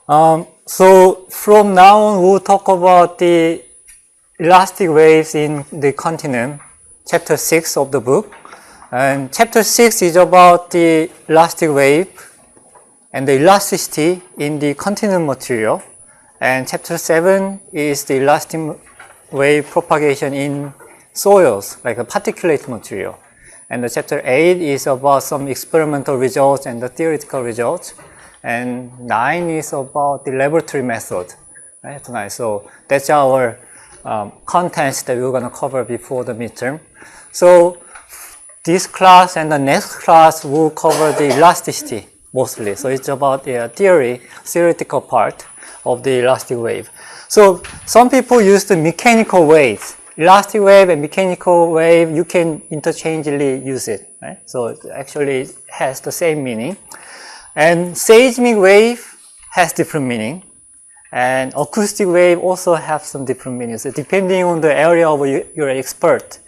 So from now on, we'll talk about the elastic waves in the continuum, chapter 6 of the book. And chapter 6 is about the elastic wave and the elasticity in the continuum material. And chapter 7 is the elastic wave propagation in soils, like a particulate material. And the chapter 8 is about some experimental results and the theoretical results. And 9 is about the laboratory method. Right? Nice. So that's our contents that we're going to cover before the midterm. So this class and the next class will cover the elasticity mostly. So it's about the theoretical part of the elastic wave. So some people use the mechanical waves. Elastic wave and mechanical wave, you can interchangeably use it. Right? So it actually has the same meaning. And seismic wave has different meaning, and acoustic wave also have some different meanings. So depending on the area of your expert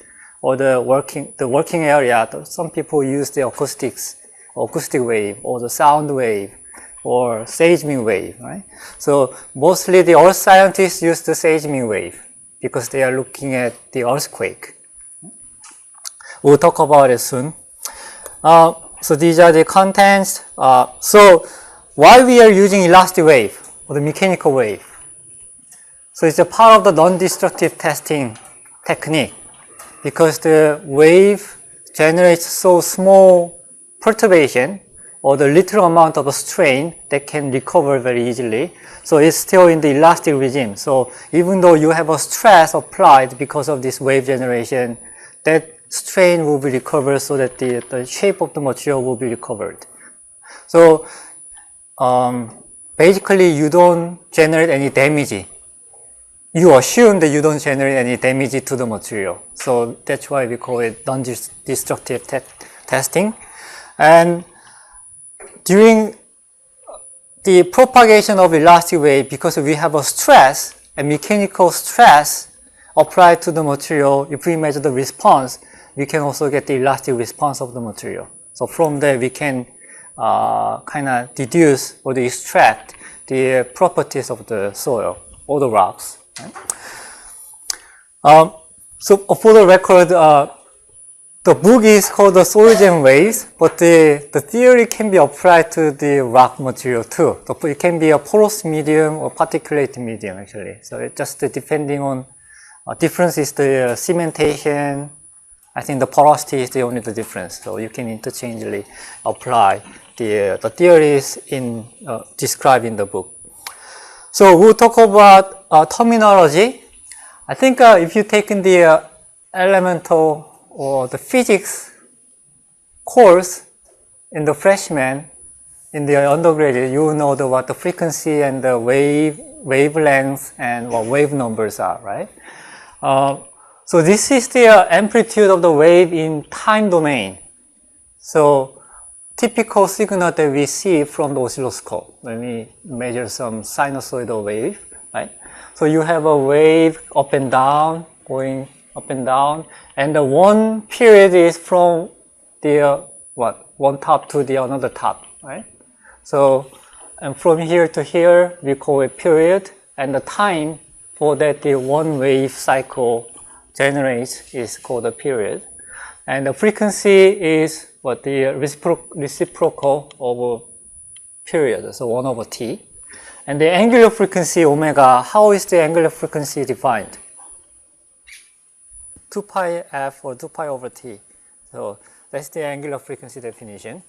or the working area, some people use the acoustic wave or the sound wave or seismic wave. Right? So mostly the earth scientists use the seismic wave because they are looking at the earthquake. We'll talk about it soon. So these are the contents. So why we are using elastic wave or the mechanical wave? So it's a part of the non-destructive testing technique because the wave generates so small perturbation or the little amount of a strain that can recover very easily. So it's still in the elastic regime. So even though you have a stress applied because of this wave generation, that strain will be recovered so that the shape of the material will be recovered. So basically you don't generate any damage. You assume that you don't generate any damage to the material. So that's why we call it non-destructive testing. And during the propagation of elastic wave, because we have a stress, a mechanical stress applied to the material, if we measure the response, we can also get the elastic response of the material. So from there, we can kind of deduce or extract the properties of the soil or the rocks. Right? So for the record, the book is called the Soil Waves, but the theory can be applied to the rock material too. It can be a porous medium or particulate medium actually. So it just depending on difference is the cementation. I think the porosity is the only difference. So you can interchangeably apply the theories described in the book. So we'll talk about terminology. I think if you've taken the elemental or the physics course in the freshman, in the undergraduate, you know what the frequency and the wavelength and what wave numbers are, right? So this is the amplitude of the wave in time domain. So typical signal that we see from the oscilloscope when we measure some sinusoidal wave, right? So you have a wave up and down, going up and down, and the one period is from the one top to the another top, right? So and from here to here we call it period, and the time for that the one wave cycle generates is called a period, and the frequency is the reciprocal of a period, so 1 over t. And the angular frequency omega, how is the angular frequency defined? 2 pi f or 2 pi over t. So that's the angular frequency definition.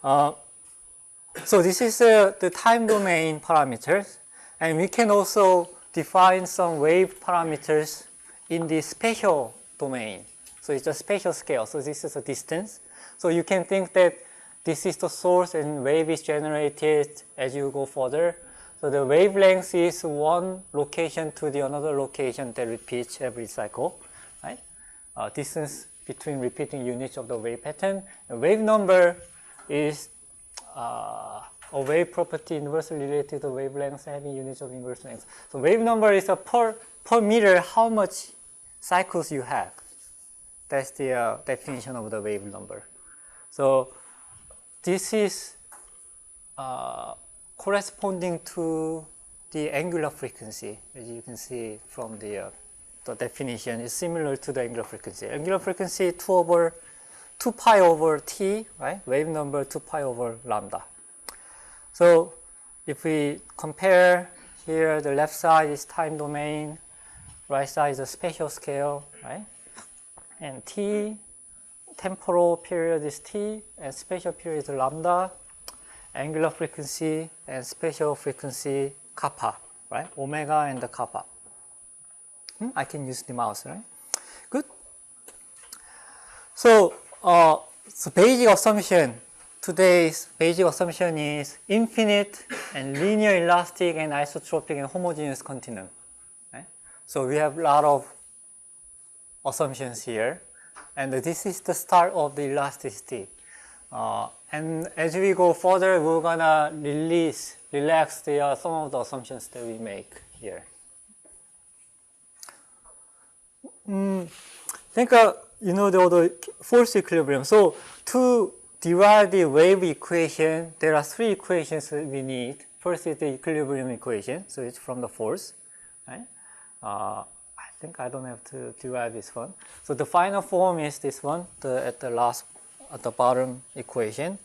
So this is the time domain parameters, and we can also define some wave parameters in the spatial domain. So it's a spatial scale. So this is a distance. So you can think that this is the source and wave is generated as you go further. So the wavelength is one location to the another location that repeats every cycle, right? Distance between repeating units of the wave pattern. And wave number is a wave property inversely related to the wavelength having units of inverse length. So wave number is a per meter how much cycles you have. That's the definition of the wave number. So this is corresponding to the angular frequency. As you can see from the definition, is similar to the angular frequency. Angular frequency 2 pi over t, right? Wave number 2 pi over lambda. So if we compare here, the left side is time domain, right side is a spatial scale, right? And t, temporal period is t, and spatial period is lambda, angular frequency and spatial frequency kappa, right? Omega and the kappa. I can use the mouse, right? Good. So, so basic assumption, today's basic assumption is infinite and linear elastic and isotropic and homogeneous continuum. Right? So we have a lot of assumptions here, and this is the start of the elasticity. And as we go further, we're gonna relax some of the assumptions that we make here. Think you know the force equilibrium. So to derive the wave equation, there are 3 equations that we need. First is the equilibrium equation, so it's from the force. Right? I think I don't have to derive this one. So the final form is this one, at the bottom equation.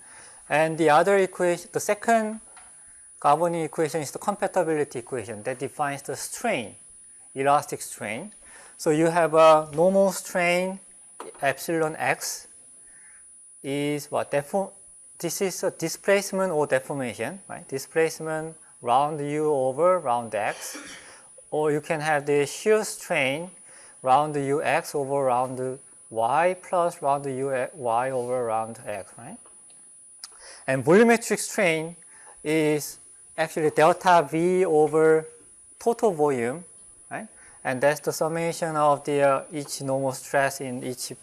And the other equation, the second governing equation is the compatibility equation that defines the strain, elastic strain. So you have a normal strain, epsilon x is what? This is a displacement or deformation, right? Displacement round u over round x. Or you can have the shear strain round ux over round y plus round y over round x, right? And volumetric strain is actually delta v over total volume, right? And that's the summation of the each normal stress in each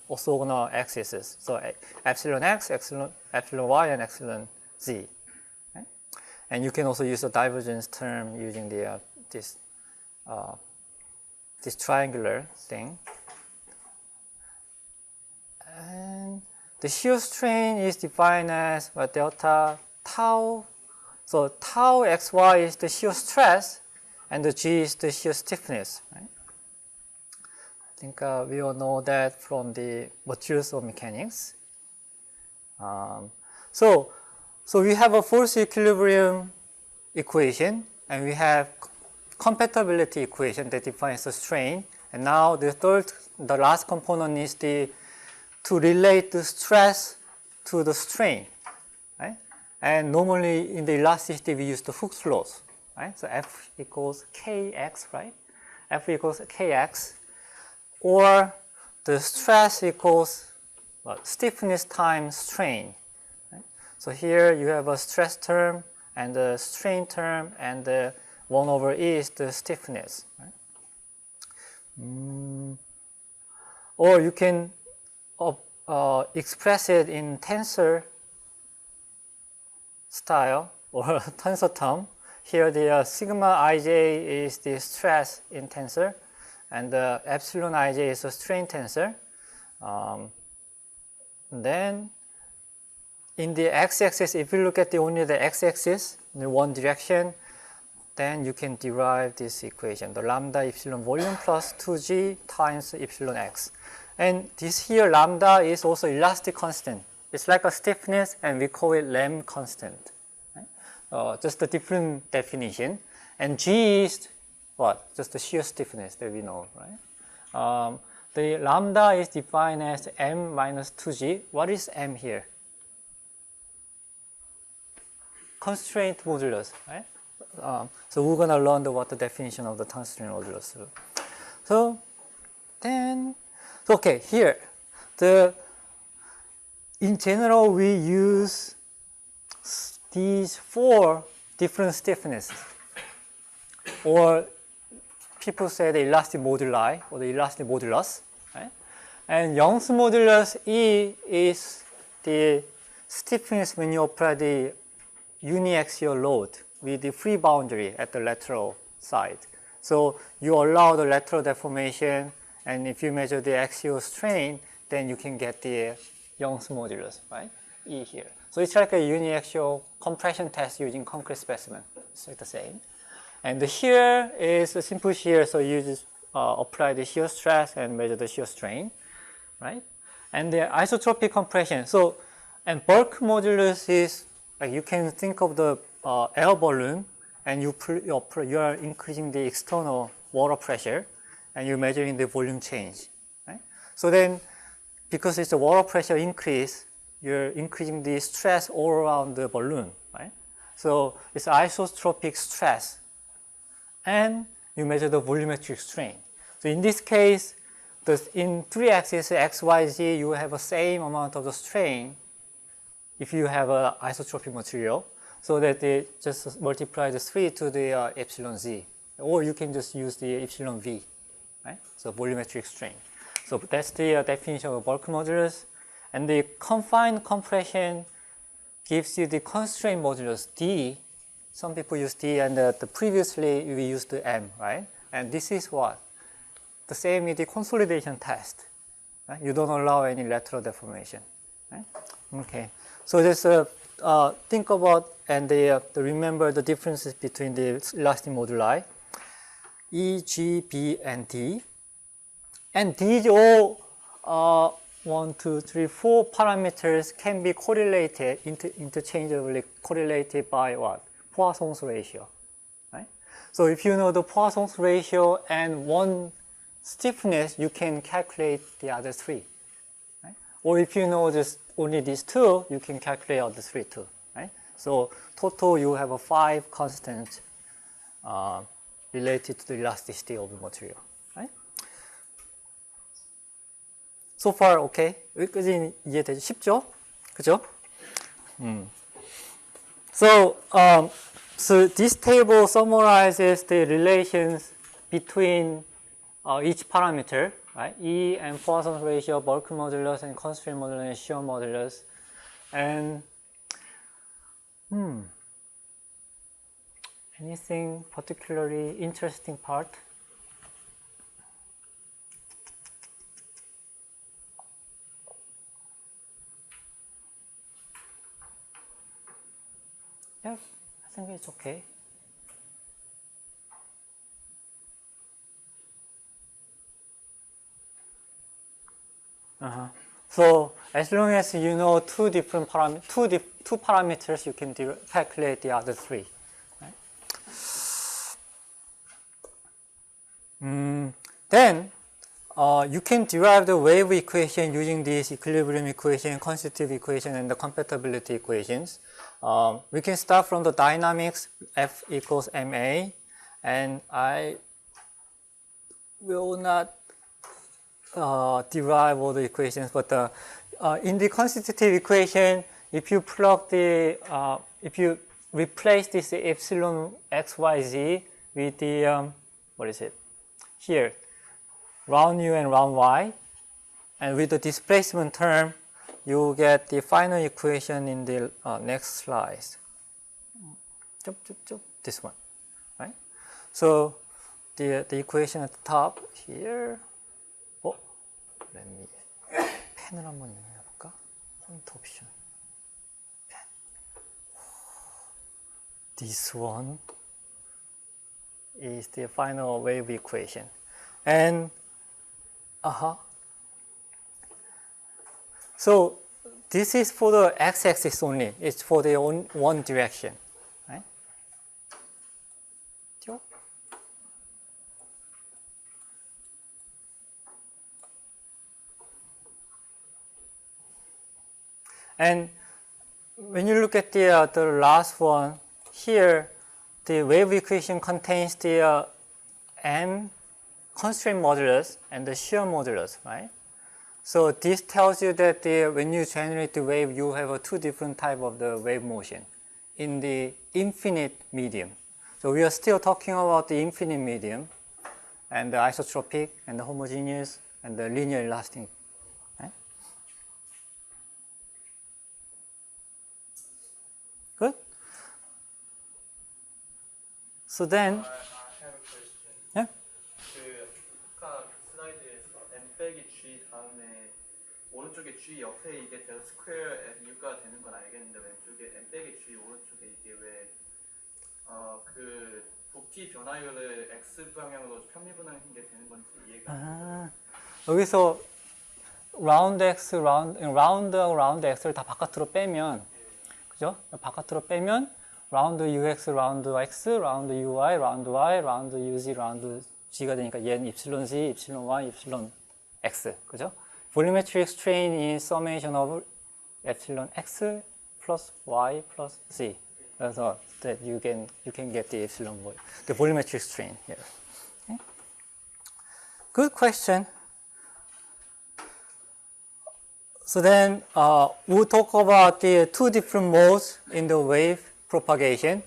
orthogonal axes. So epsilon x, epsilon y, and epsilon z. Right? And you can also use the divergence term using the this triangular thing. And the shear strain is defined as delta tau. So tau xy is the shear stress, and the g is the shear stiffness. Right? I think we all know that from the materials of mechanics. So we have a force equilibrium equation, and we have compatibility equation that defines the strain. And now the last component is to relate the stress to the strain, right? And normally in the elasticity we use the Hooke's laws, right? So F equals Kx, right? F equals Kx, or the stress equals stiffness times strain. Right? So here you have a stress term and the strain term, and the 1 over E is the stiffness. Right? Or you can express it in tensor style or tensor term. Here the sigma ij is the stress in tensor, and the epsilon ij is a strain tensor. Then in the x-axis, if you look at only the x-axis in one direction, then you can derive this equation, the lambda epsilon volume plus 2g times epsilon x. And this here lambda is also elastic constant. It's like a stiffness, and we call it Lamb constant. Right? Just a different definition. And g is what? Just the shear stiffness that we know, right? The lambda is defined as m minus 2g. What is m here? Constraint modulus, right? So we're gonna learn what the definition of the constraint modulus. So then, okay, here, in general we use these 4 different stiffnesses, or people say the elastic moduli or the elastic modulus, right? And Young's modulus E is the stiffness when you apply the uniaxial load with the free boundary at the lateral side. So you allow the lateral deformation, and if you measure the axial strain, then you can get the Young's modulus, right? E here. So it's like a uniaxial compression test using concrete specimen. It's like the same. And the shear is a simple shear, so you just apply the shear stress and measure the shear strain, right? And the isotropic compression. So, and bulk modulus is like you can think of the air balloon, and you are increasing the external water pressure, and you're measuring the volume change, right? So then, because it's a water pressure increase, you're increasing the stress all around the balloon, right? So it's isotropic stress, and you measure the volumetric strain. So in this case, in 3 axes, x, y, z, you have the same amount of the strain if you have an isotropic material, so that they just multiply the 3 to the epsilon z, or you can just use the epsilon v, right? So volumetric strain. So that's the definition of bulk modulus. And the confined compression gives you the constraint modulus d. Some people use d, and previously we used the m, right? And this is what? The same with the consolidation test. Right? You don't allow any lateral deformation. Right? Okay. So just think about and remember the differences between the elastic moduli, E, G, B, and D. And these all 1, 2, 3, 4 parameters can be correlated, interchangeably correlated by what? Poisson's ratio. Right? So if you know the Poisson's ratio and one stiffness, you can calculate the other 3. Right? Or if you know just only these 2, you can calculate other 3 too. Right? So total you have a 5 constants related to the elasticity of the material. Right? So far okay? 여기까지 이해되죠? 쉽죠? 그죠? So this table summarizes the relations between each parameter, right? E and Poisson's ratio, bulk modulus, and constraint modulus, and shear modulus. And anything particularly interesting part? Yeah, I think it's okay. So as long as you know two parameters, you can calculate the other 3. Right? Then you can derive the wave equation using this equilibrium equation, constitutive equation, and the compatibility equations. We can start from the dynamics, F equals ma, and I will not derive all the equations, but in the constitutive equation, if you plug the, if you replace this epsilon x, y, z with the, what is it? Here, round u and round y, and with the displacement term, you get the final equation in the next slides. This one, right? So the equation at the top here. Let me 펜을 한번 이용해볼까? 포인트 옵션. 펜. This one is the final wave equation, and so this is for the x-axis only. It's for the one direction, right? And when you look at the last one here, the wave equation contains the m constraint modulus and the shear modulus, right? So this tells you that when you generate the wave, you have 2 different types of the wave motion in the infinite medium. So we are still talking about the infinite medium and the isotropic and the homogeneous and the linear elastic. Right? Good? So then, I have a question. yeah? 아까 슬라이드에서 m 빼기 g 다음에 오른쪽 오른쪽에 G 옆에 이게 델 스퀘어 U가 되는 건 알겠는데 왼쪽에 M 빼기 G 오른쪽에 이게 왜 그 부피 변화율을 X 방향으로 편미분하는 게 되는 건지 이해가 안 돼요. 여기서 라운드 X, 라운드하고 라운드 X를 다 바깥으로 빼면, 그죠? 바깥으로 빼면, 라운드 UX, 라운드 X, 라운드 UI, 라운드 Y, 라운드 UZ, 라운드 G가 되니까 얘는 입실론 Z, 입실론 Y, 입실론 X, 그죠? Volumetric strain is summation of epsilon X plus Y plus Z. 그래서 that you can get the epsilon, the volumetric strain here. Okay? Good question. So then we'll talk about the two different modes in the wave propagation.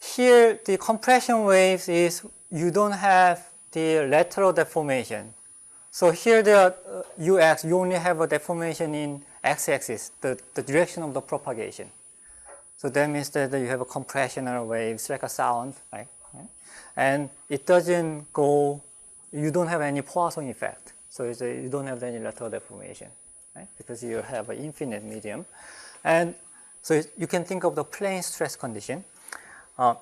Here the compression waves is you don't have the lateral deformation. So here the UX, you only have a deformation in x-axis, the direction of the propagation. So that means that you have a compressional waves like a sound, right? And it doesn't go, you don't have any Poisson effect. So you don't have any lateral deformation, right? Because you have an infinite medium. And so you can think of the plane stress condition.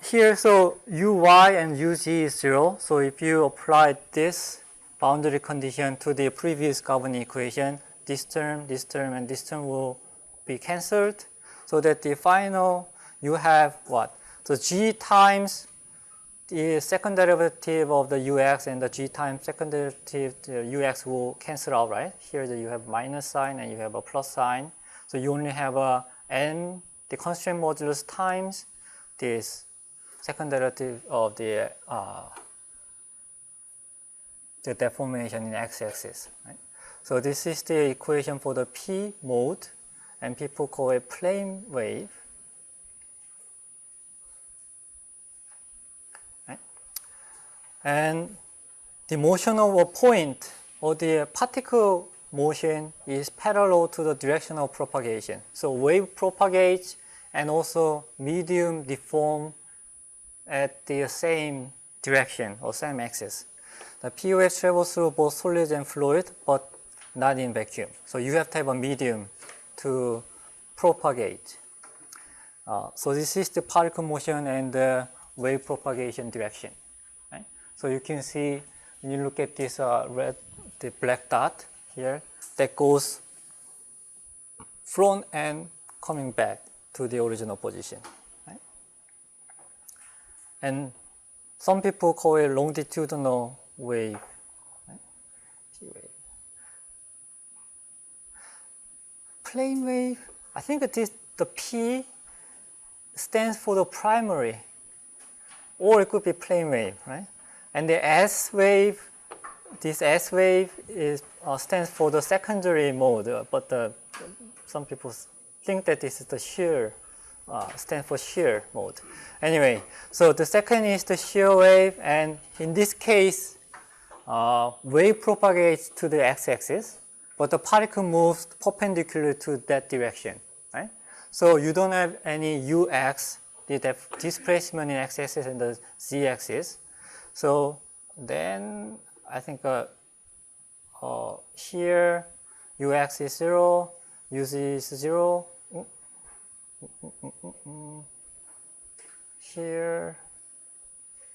Here, so Uy and Uz is 0. So if you apply this boundary condition to the previous governing equation, this term, and this term will be cancelled. So that the final, you have what? So G times the second derivative of the Ux and the G times second derivative Ux will cancel out, right? Here you have minus sign and you have a plus sign. So you only have a n, the constraint modulus times this second derivative of the deformation in x-axis, right? So this is the equation for the P mode, and people call it plane wave. Right? And the motion of a point or the particle motion is parallel to the direction of propagation. So wave propagates and also medium deform at the same direction or same axis. The P wave travels through both solid and fluid, but not in vacuum. So you have to have a medium to propagate. So this is the particle motion and the wave propagation direction. Right? So you can see when you look at this the black dot here, that goes front and coming back to the original position. Right? And some people call it longitudinal wave. Right? P wave. Plane wave, I think the P stands for the primary, or it could be plane wave, right? And the S wave, this S wave stands for the secondary mode, but some people think that this is the shear, stands for shear mode. Anyway, so the second is the shear wave, and in this case, wave propagates to the x-axis, but the particle moves perpendicular to that direction, right? So you don't have any Ux, the displacement in x-axis and the z-axis. So then I think here Ux is 0, Uz is 0. Here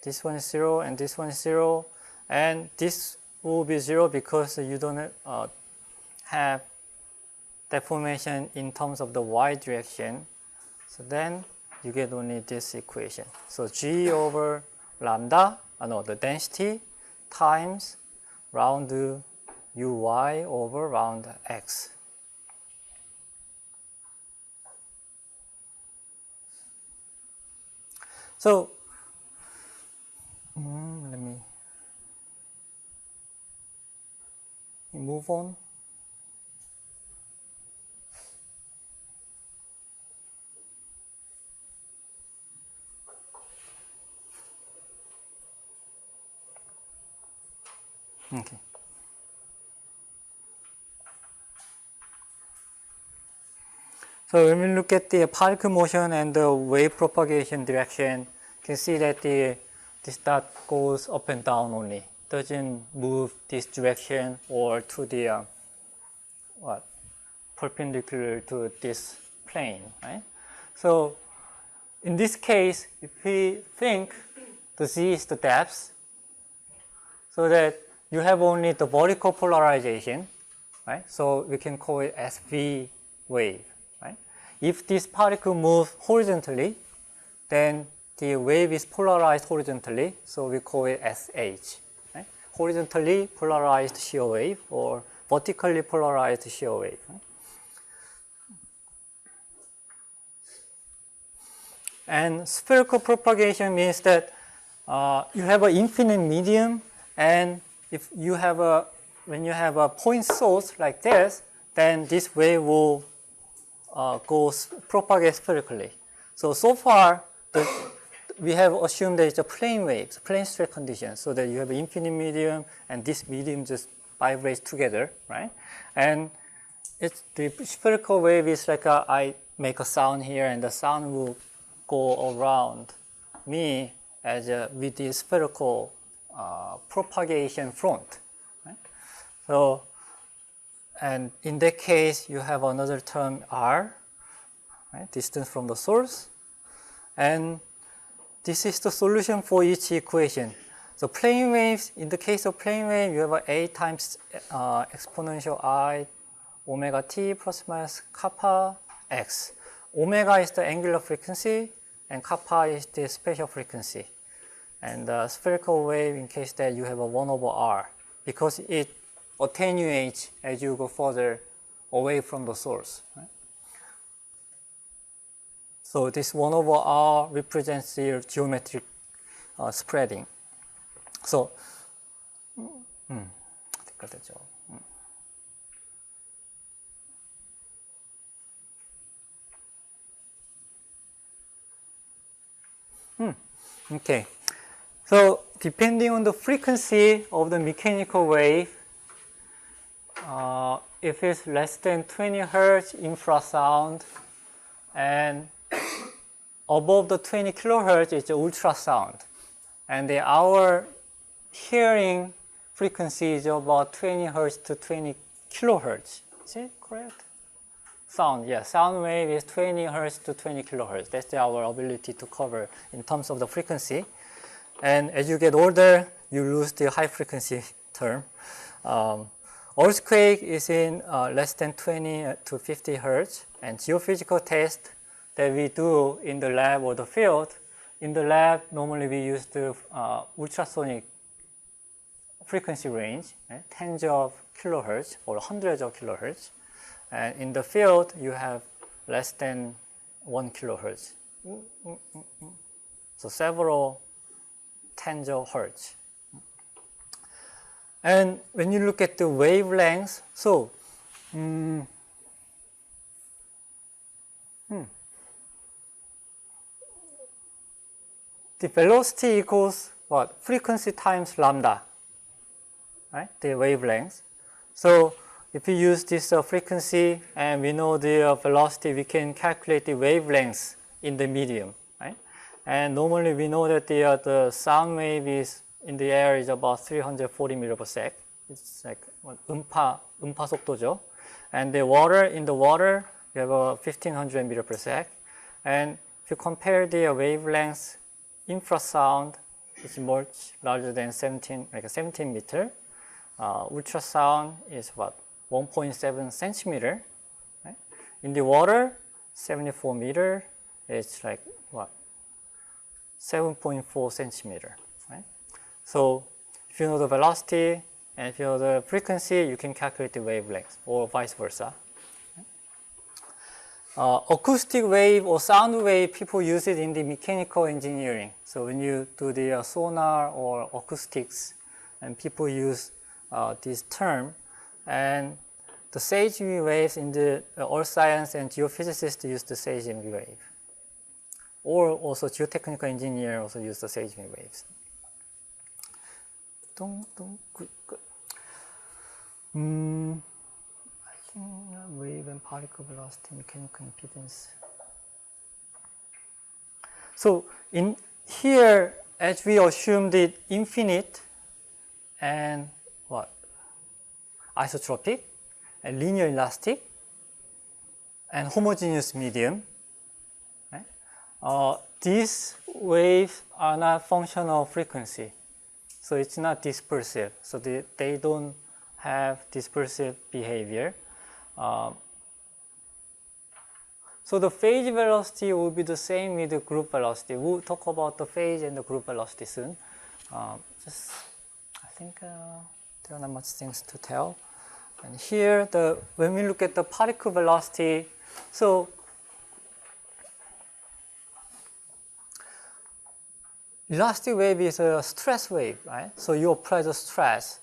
this one is 0 and this one is 0, and this will be 0 because you don't have deformation in terms of the y direction. So then you get only this equation. So G over lambda, the density times round Uy over round X. So let me move on. Okay. So when we look at the particle motion and the wave propagation direction, you can see that this dot goes up and down only. doesn't move this direction or to the perpendicular to this plane, right? So in this case, if we think the z is the depth, so that you have only the vertical polarization, right? So we can call it SV wave, right? If this particle moves horizontally, then the wave is polarized horizontally, so we call it SH, right? Horizontally polarized shear wave or vertically polarized shear wave. Right? And spherical propagation means that you have an infinite medium, and if you have when you have a point source like this, then this wave will propagate spherically. So far, we have assumed that it's a plane wave, plane stress condition, so that you have an infinite medium, and this medium just vibrates together, right? And the spherical wave is like I make a sound here, and the sound will go around me as with the spherical propagation front. Right? So, and in that case, you have another term r, right? Distance from the source, and this is the solution for each equation. So plane waves, in the case of plane wave, you have a times exponential I omega t plus minus kappa x. Omega is the angular frequency, and kappa is the spatial frequency. And the spherical wave, in case that you have a 1 over r, because it attenuates as you go further away from the source. Right? So this 1 over r represents your geometric spreading. So, okay. So depending on the frequency of the mechanical wave, if it's less than 20 hertz infrasound, and above the 20 kilohertz it's ultrasound, and our hearing frequency is about 20 hertz to 20 kilohertz. Is it correct? Sound, yeah, sound wave is 20 hertz to 20 kilohertz. That's our ability to cover in terms of the frequency. And as you get older, you lose the high frequency term. Earthquake is in less than 20 to 50 hertz, and geophysical test that we do in the lab or the field, in the lab, normally we use the ultrasonic frequency range, right? Tens of kilohertz or hundreds of kilohertz. And in the field, you have less than 1 kilohertz. So several tens of hertz. And when you look at the wavelengths, so the velocity equals what? Frequency times lambda, right? The wavelength. So if we use this frequency and we know the velocity, we can calculate the wavelengths in the medium, right? And normally we know that the sound wave is in the air is about 340 meter per sec. It's like 음파 속도죠. And in the water, you have 1500 meter per sec. And if you compare the wavelengths, infrasound is much larger than 17 meter. Ultrasound is what? 1.7 centimeter. Right? In the water, 74 meter, it's like what? 7.4 centimeter. Right? So if you know the velocity and if you know the frequency, you can calculate the wavelength, or vice versa. Acoustic wave or sound wave, people use it in the mechanical engineering. So when you do the sonar or acoustics, and people use this term, and the seismic waves in the earth science and geophysicists use the seismic wave. Or also geotechnical engineer also use the seismic waves. I think wave and particle velocity, mechanical impedance. So in here, as we assumed it infinite and what? Isotropic, and linear elastic, and homogeneous medium. Right? These waves are not functional frequency, so it's not dispersive. So they don't have dispersive behavior. So the phase velocity will be the same with the group velocity. We'll talk about the phase and the group velocity soon. I think there are not much things to tell. And here, when we look at the particle velocity, so elastic wave is a stress wave, right? So you apply the stress,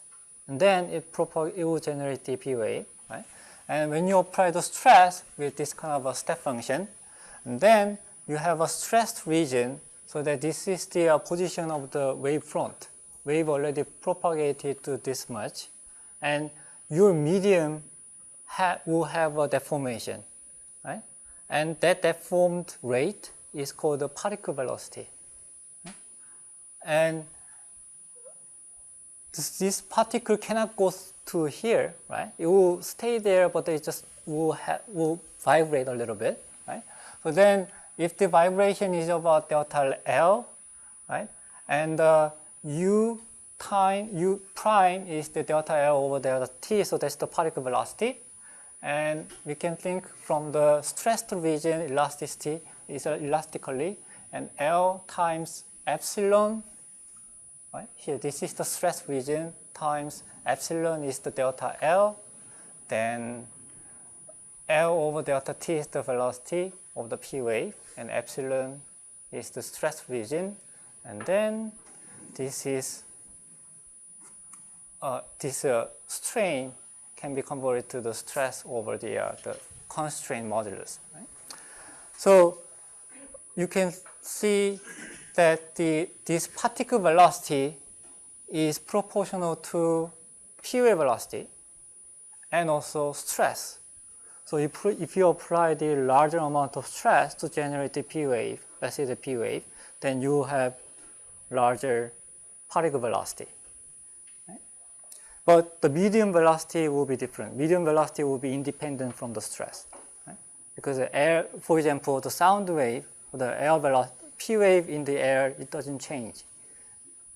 and then it will generate the P wave, right? And when you apply the stress with this kind of a step function, and then you have a stressed region, so that this is the position of the wave front. Wave already propagated to this much, and your medium will have a deformation, right? And that deformed rate is called the particle velocity. And this particle cannot go to here, right? It will stay there, but it just will vibrate a little bit, right? So then, if the vibration is about delta L, right, and U prime is the delta L over delta T, so that's the particle velocity. And we can think from the stressed region, elasticity is elastically, and L times epsilon, right? Here, this is the stress region times epsilon is the delta L, then L over delta T is the velocity of the P wave, and epsilon is the stress region, and then this is this strain can be converted to the stress over the constraint modulus. Right? So you can see that this particle velocity is proportional to P wave velocity and also stress. So if you apply the larger amount of stress to generate the P wave, let's say the P wave, then you have larger particle velocity. But the medium velocity will be different. Medium velocity will be independent from the stress. Right? Because the air, for example, the sound wave, the air velocity, P wave in the air, it doesn't change.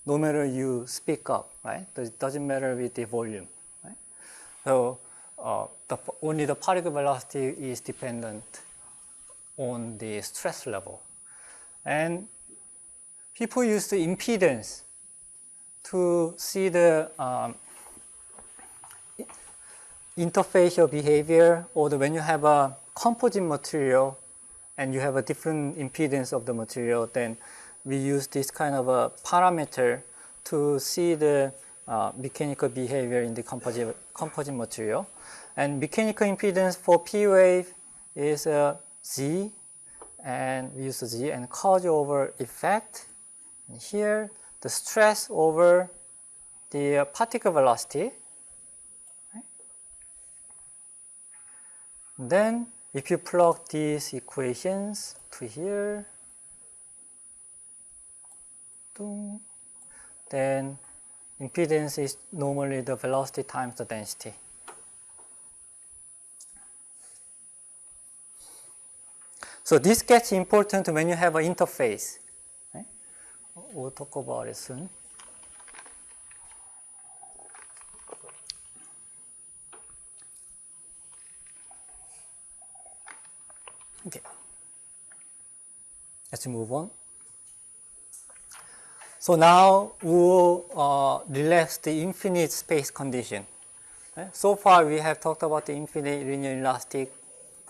No matter you speak up, right? It doesn't matter with the volume. Right? So only the particle velocity is dependent on the stress level. And people use the impedance to see the interfacial behavior, or when you have a composite material and you have a different impedance of the material, then we use this kind of a parameter to see the mechanical behavior in the composite material. And mechanical impedance for P wave is Z, and we use Z, and cause over effect. And here, the stress over the particle velocity. Then, if you plug these equations to here, then impedance is normally the velocity times the density. So this gets important when you have an interface. Right? We'll talk about it soon. Okay, let's move on. So now we'll relax the infinite space condition. Right? So far we have talked about the infinite linear elastic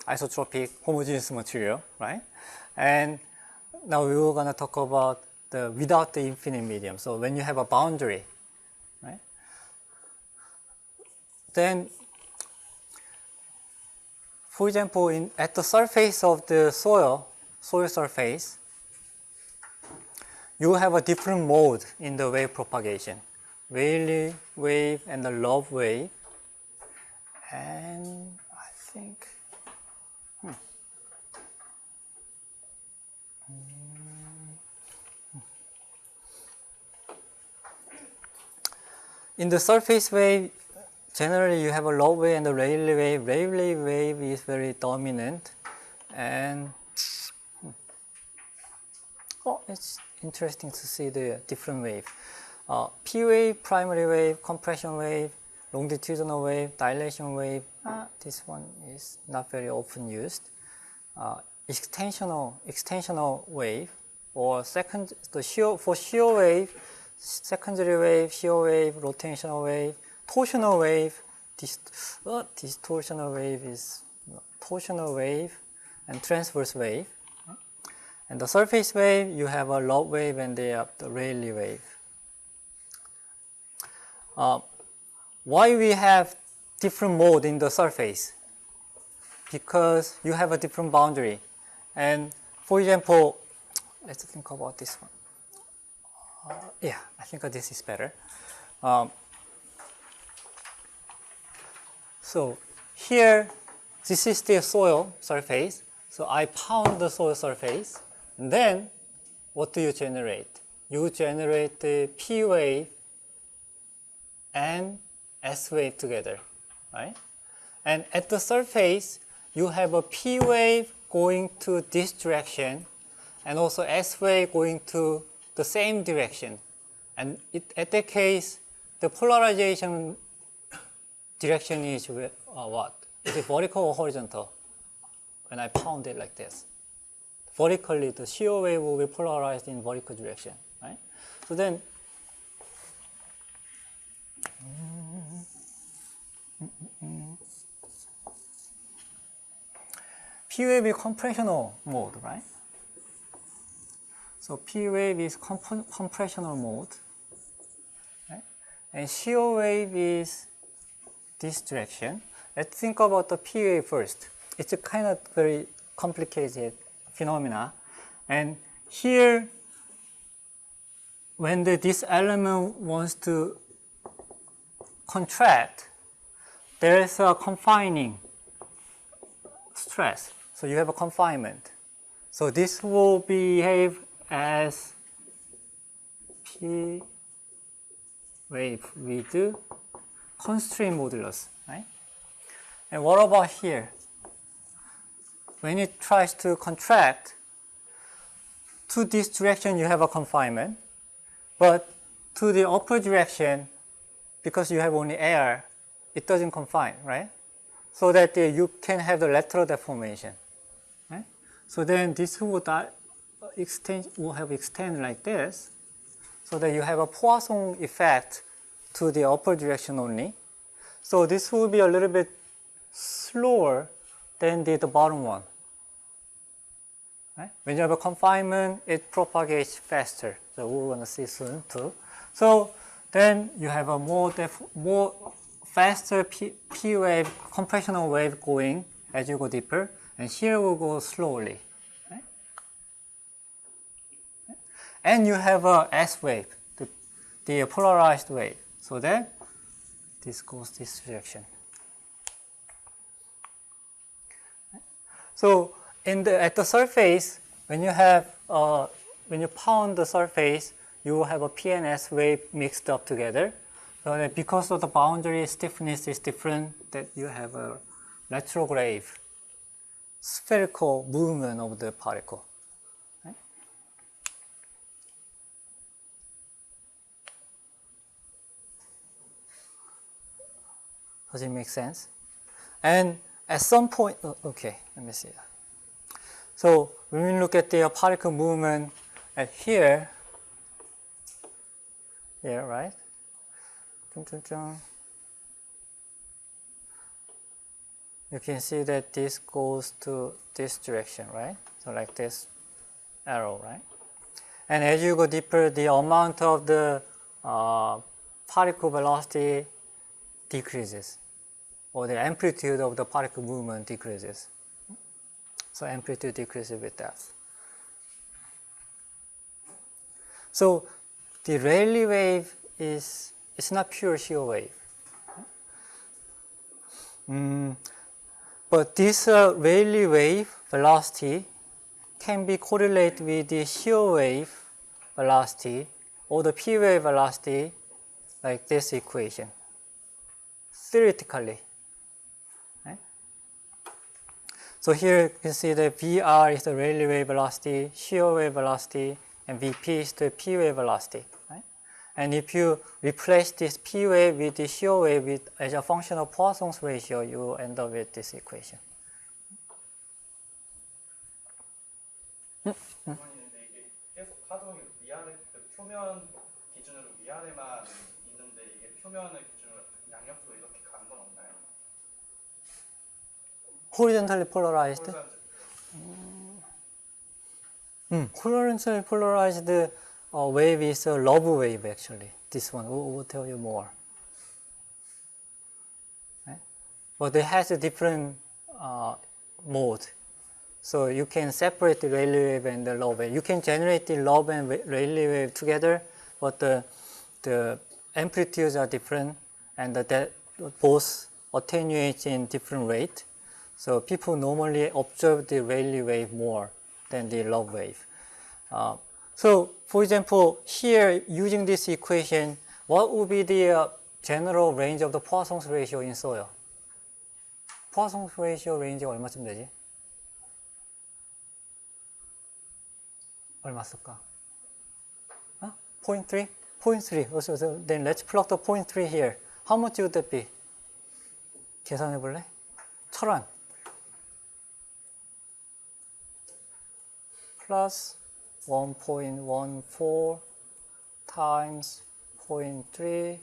isotropic homogeneous material, right? And now we were going to talk about the without the infinite medium. So when you have a boundary, right? Then, for example, at the surface of the soil surface, you have a different mode in the wave propagation. Rayleigh wave and the Love wave. And I think, In the surface wave, generally you have a low wave and a Rayleigh wave. Rayleigh wave is very dominant, and it's interesting to see the different wave. P wave, primary wave, compression wave, longitudinal wave, dilation wave. This one is not very often used. Extensional wave, or for shear wave, secondary wave, shear wave, rotational wave, torsional wave. Distortional wave is torsional wave and transverse wave. And the surface wave, you have a lobe wave and the Rayleigh wave. Why we have different mode in the surface? Because you have a different boundary. And for example, let's think about this one. Yeah, I think this is better. So here, this is the soil surface. So I pound the soil surface, and then what do you generate? You generate the P wave and S wave together, right? And at the surface, you have a P wave going to this direction, and also S wave going to the same direction. And at that case, the polarization direction is what? Is it vertical or horizontal? When I pound it like this. Vertically, the shear wave will be polarized in vertical direction, right? So then, P wave is compressional mode, right? So P wave is compressional mode, right? And shear wave is this direction. Let's think about the P wave first. It's a kind of very complicated phenomena. And here, when this element wants to contract, there is a confining stress. So you have a confinement. So this will behave as P wave with constraint modulus, right? And what about here? When it tries to contract, to this direction you have a confinement, but to the upper direction, because you have only air, it doesn't confine, right? So that you can have the lateral deformation, right? So then this would extend like this, so that you have a Poisson effect to the upper direction only. So this will be a little bit slower than the bottom one. Right? When you have a confinement, it propagates faster. So we're going to see soon too. So then you have a more faster P wave, compressional wave going as you go deeper, and here will go slowly. Right? And you have a S wave, the polarized wave. So then this goes this direction. So at the surface, when you pound the surface, you will have a P and S wave mixed up together. So that because of the boundary stiffness is different, that you have a retrograde, spherical movement of the particle. Right? Does it make sense? And at some point, okay, let me see. So when we look at the particle movement at here, right? You can see that this goes to this direction, right? So like this arrow, right? And as you go deeper, the amount of the particle velocity decreases, or the amplitude of the particle movement decreases. So amplitude decreases with depth. So the Rayleigh wave it's not pure shear wave. But this Rayleigh wave velocity can be correlated with the shear wave velocity or the P wave velocity like this equation, theoretically. Right? So here you can see that VR is the Rayleigh wave velocity, shear wave velocity, and Vp is the P wave velocity. Right? And if you replace this P wave with the shear wave as a function of Poisson's ratio, you end up with this equation. 있는데 이게 계속 파동이 위아래 그 표면 기준으로 위아래만 있는데 이게 표면을 기준으로 양옆으로 이렇게 가는 건 없나요? Horizontally polarized? Horizontally polarized wave is a love wave actually. This one will tell you more. Right? But it has a different mode. So you can separate the Rayleigh wave and the love wave. You can generate the love and Rayleigh wave together, but the amplitudes are different and that both attenuate in different rate. So people normally observe the Rayleigh wave more than the love wave. So for example, here using this equation, what would be the general range of the Poisson's ratio in soil? Poisson's ratio range가 얼마쯤 되지? 얼마 쓸까? 0.3? 0.3. So then let's plug the 0.3 here. How much would that be? 계산해 볼래? 철환. Plus 1.14 times 0.3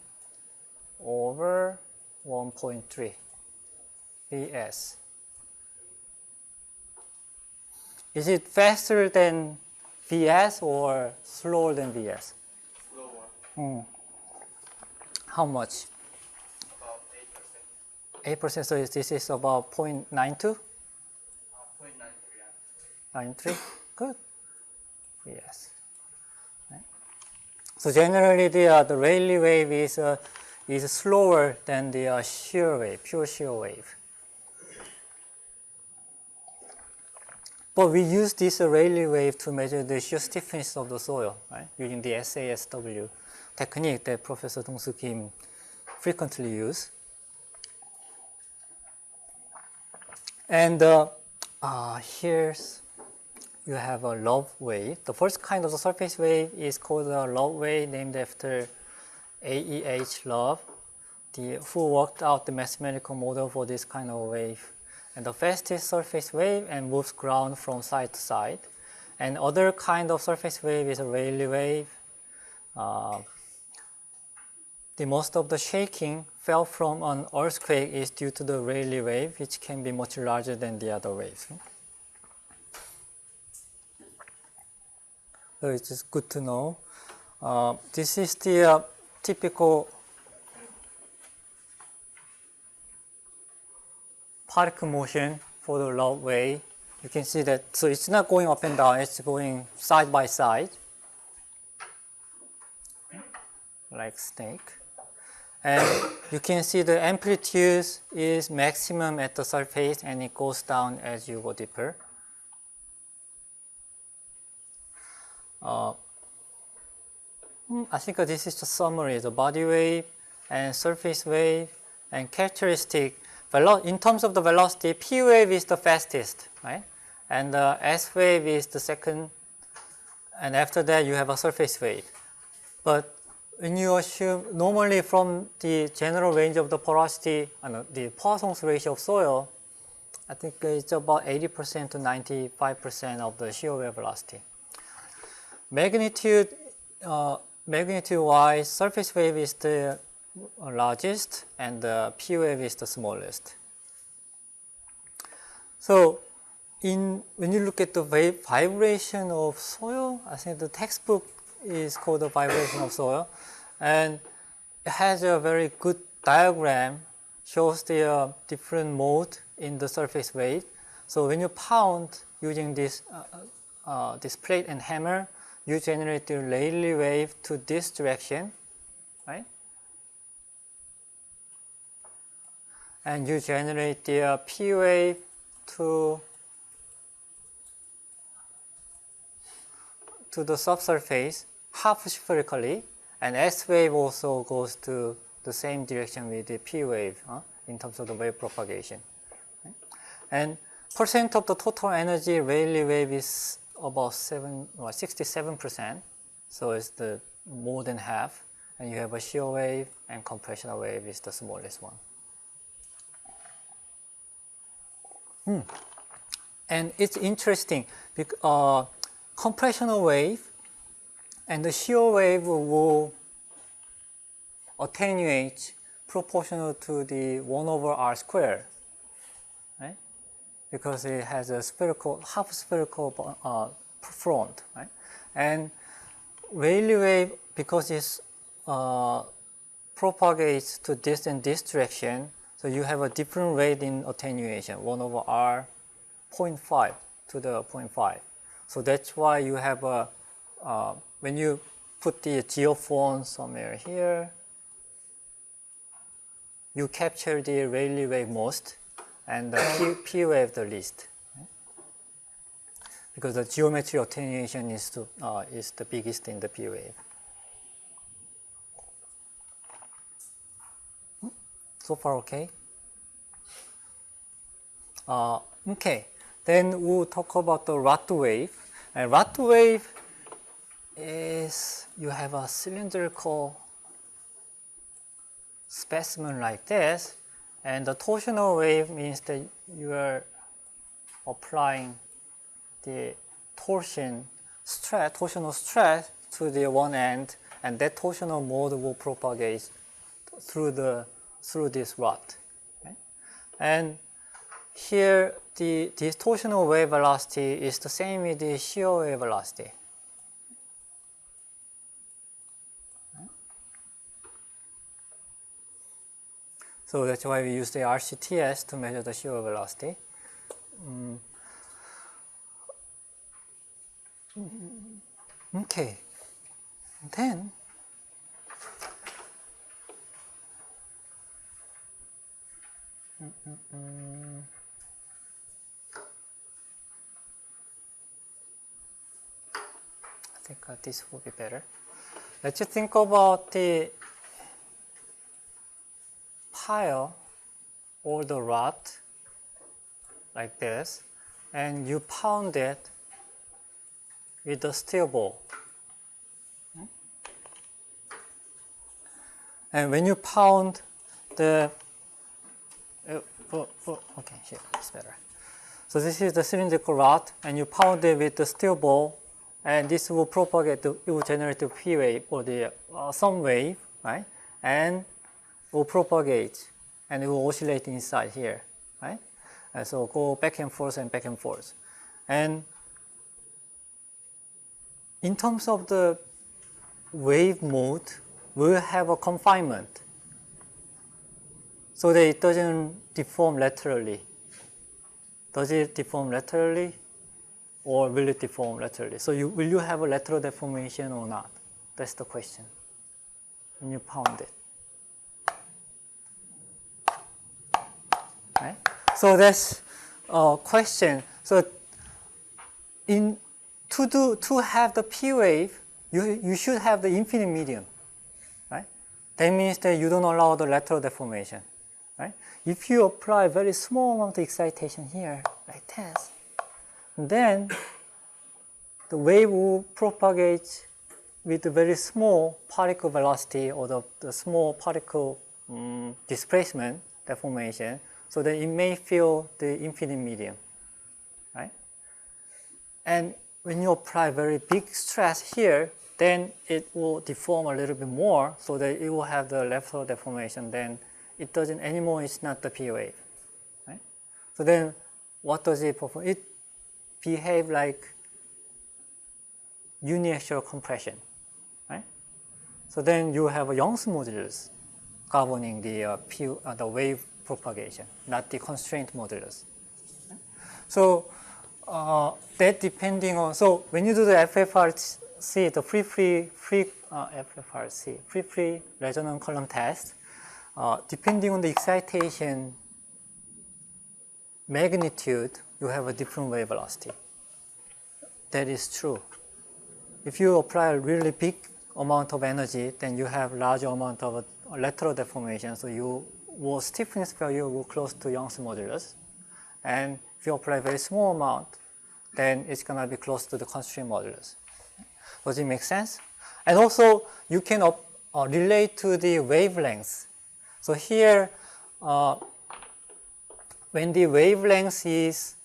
over 1.3 Vs. Is it faster than Vs or slower than Vs? Slower. How much? About 8%. 8%, so this is about 0.92? 0.93. 93? Good. Yes. Right. So generally the Rayleigh wave is slower than the shear wave, pure shear wave. But we use this Rayleigh wave to measure the shear stiffness of the soil, right? Using the SASW technique that Professor Dong-Soo Kim frequently use. And here's you have a love wave. The first kind of the surface wave is called a love wave, named after A.E.H. Love, who worked out the mathematical model for this kind of wave. And the fastest surface wave and moves ground from side to side. And other kind of surface wave is a Rayleigh wave. The most of the shaking fell from an earthquake is due to the Rayleigh wave, which can be much larger than the other waves. So it's just good to know. This is the typical particle motion for the love wave. You can see that, so it's not going up and down, it's going side by side, like snake. And you can see the amplitude is maximum at the surface and it goes down as you go deeper. I think this is the summary, the body wave and surface wave and characteristic. In terms of the velocity, P wave is the fastest, right? And the S wave is the second, and after that you have a surface wave. But when you assume, normally from the general range of the porosity, the Poisson's ratio of soil, I think it's about 80% to 95% of the shear wave velocity. Magnitude-wise, surface wave is the largest and the P wave is the smallest. So when you look at the vibration of soil, I think the textbook is called the vibration of soil, and it has a very good diagram, shows the different mode in the surface wave. So when you pound using this plate and hammer, you generate the Rayleigh wave to this direction, right? And you generate the P wave to the subsurface half spherically, And S wave also goes to the same direction with the P wave in terms of the wave propagation. And percent of the total energy Rayleigh wave is about 67%. So it's the more than half. And you have a shear wave, and compressional wave is the smallest one. And it's interesting because compressional wave and the shear wave will attenuate proportional to the 1 over r squared, right? Because it has a spherical, half spherical front, right? And Rayleigh wave, because it propagates to this and this direction, so you have a different rate in attenuation, 1 over r 0.5 to the 0.5. So that's why you have a, when you put the geophone somewhere here, you capture the Rayleigh wave most and the P wave the least. Because the geometry attenuation is the biggest in the P wave. So far okay? Okay, then we'll talk about the rod wave. And rod wave is, you have a cylindrical specimen like this, and the torsional wave means that you are applying the torsional stress to the one end, and that torsional mode will propagate through this rod. Okay? And here this torsional wave velocity is the same with the shear wave velocity. So that's why we use the RCTS to measure the shear velocity. Okay, then I think this will be better. Let's just think about the pile or the rod like this, and you pound it with the steel ball. And when you pound the, okay, here, it's better. So this is the cylindrical rod, and you pound it with the steel ball, and this will propagate, it will generate the P wave or the some wave, right? And will propagate, and it will oscillate inside here, right? And so go back and forth and back and forth. And in terms of the wave mode, we'll have a confinement so that it doesn't deform laterally. Does it deform laterally, or will it deform laterally? So will you have a lateral deformation or not? That's the question when you pound it. Right? So that's a question. So to have the P wave, you should have the infinite medium, right? That means that you don't allow the lateral deformation, right? If you apply very small amount of excitation here, like this, then the wave will propagate with a very small particle velocity or the small particle displacement deformation, so that it may fill the infinite medium, right? And when you apply very big stress here, then it will deform a little bit more, so that it will have the lateral deformation. Then it doesn't anymore, it's not the P wave, right? So then what does it perform? It behaves like uniaxial compression, right? So then you have a Young's modulus governing the wave propagation, not the constraint modulus. Right? So that depending on, so when you do the FFRC, the free resonant column test, depending on the excitation magnitude, you have a different wave velocity. That is true. If you apply a really big amount of energy, then you have larger amount of lateral deformation. So you will stiffness value will close to Young's modulus. And if you apply very small amount, then it's gonna be close to the constraint modulus. Does it make sense? And also you can relate to the wavelengths. So here, when the wavelength is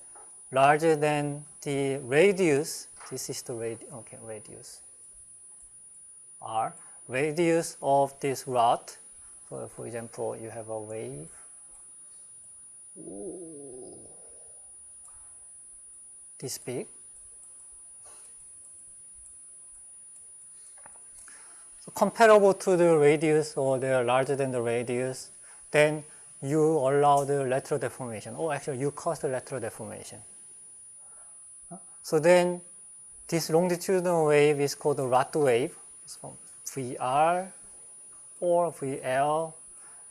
larger than the radius, this is the radius R, radius of this rod. So for example, you have a wave. This big. So comparable to the radius, or they are larger than the radius, then you allow the lateral deformation, or actually you cause the lateral deformation. So then this longitudinal wave is called the rod wave. So VR or VL,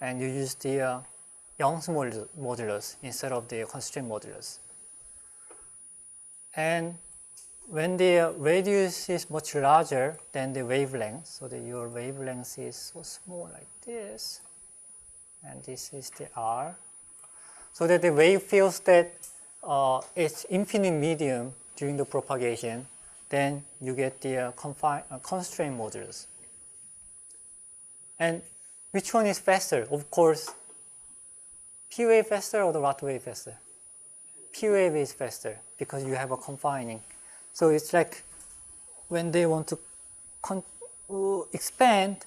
and you use the Young's modulus instead of the constraint modulus. And when the radius is much larger than the wavelength, so that your wavelength is so small like this, and this is the R, so that the wave feels that it's infinite medium during the propagation, then you get the constraint modulus. And which one is faster? Of course, P wave faster or the rod wave faster? P wave is faster because you have a confining. So it's like when they want to expand,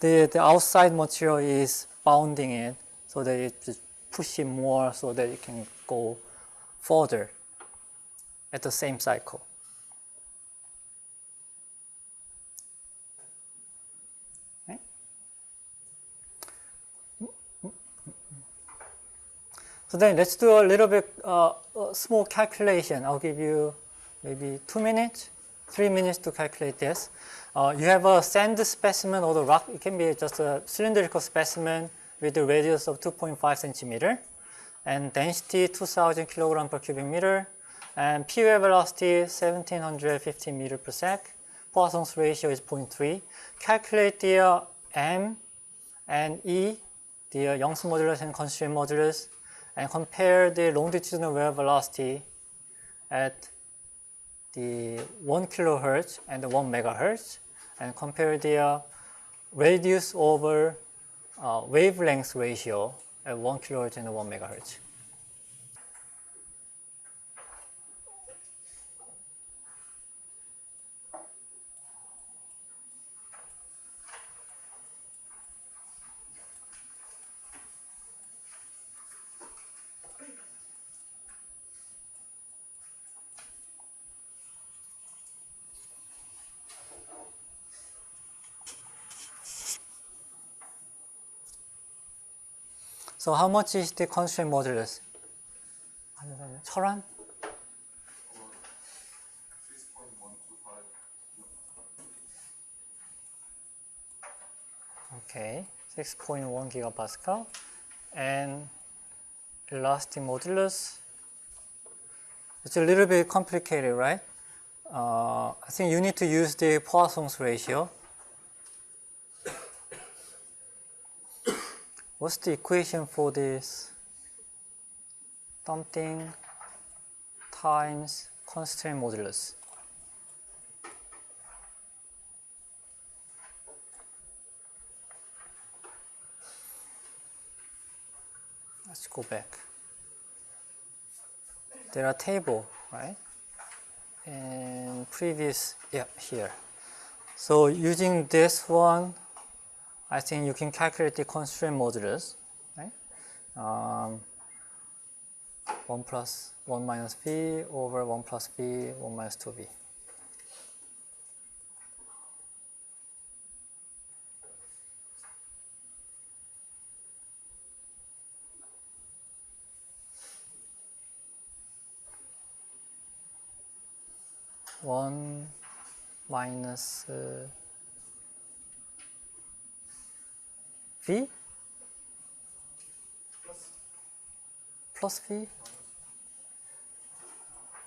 the outside material is bounding it so that it just push it more so that it can go further at the same cycle. Okay. So then let's do a little bit small calculation. I'll give you maybe 2 minutes, 3 minutes to calculate this. You have a sand specimen or the rock. It can be just a cylindrical specimen with a radius of 2.5 centimeter and density 2,000 kilogram per cubic meter, and PV velocity 1,750 meter per sec. Poisson's ratio is 0.3. Calculate the M and E, the Young's modulus and constraint modulus, and compare the longitudinal wave velocity at the 1 kilohertz and the 1 megahertz, and compare the radius over wavelength ratio at 1 kilohertz and 1 megahertz. So how much is the constraint modulus? 1,000? Okay, 6.1 gigapascal. And elastic modulus, it's a little bit complicated, right? I think you need to use the Poisson's ratio. What's the equation for this? Something times constraint modulus. Let's go back. There are table, right? And previous, yeah, here. So using this one, I think you can calculate the constraint modulus, right? 1 plus 1 minus v over 1 plus v, 1 minus 2v. One minus v plus v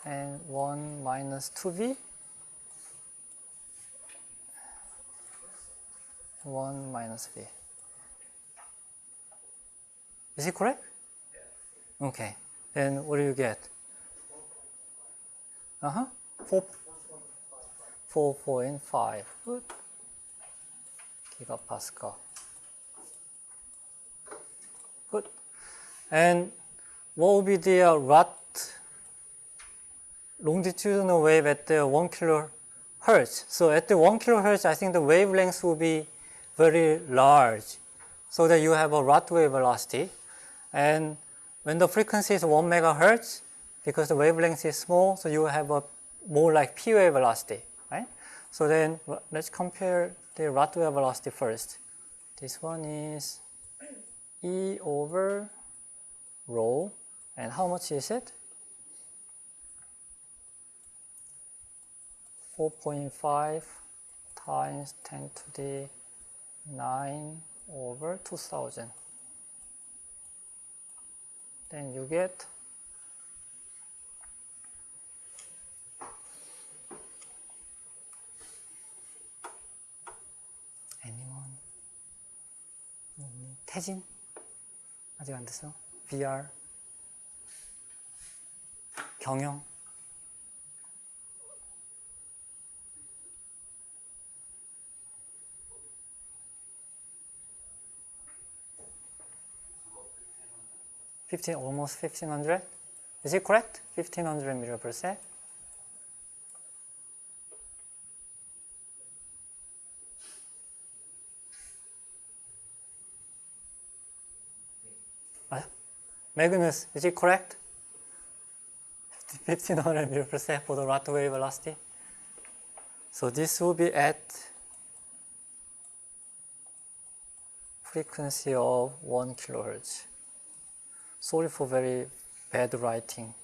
and 1 minus 2v 1 minus v. Is it correct? Okay. Then what do you get? 4.5. Good. Gigapascal. Good. And what will be the rot longitudinal wave at the 1 kilohertz? So at the 1 kilohertz, I think the wavelength will be very large, so that you have a rot wave velocity. And when the frequency is 1 megahertz, because the wavelength is small, so you have a more like P wave velocity, right? So then let's compare the rot wave velocity first. This one is E over rho, and how much is it? 4.5 times 10 to the 9 over 2000. Then you get anyone? 태진? 아직 안 됐어? VR? 경영? almost 1500? Is it correct? 1500 meter per sec? Magnus, is it correct? 1500 meter per sec for the rot wave velocity. So this will be at frequency of 1 kilohertz. Sorry for very bad writing.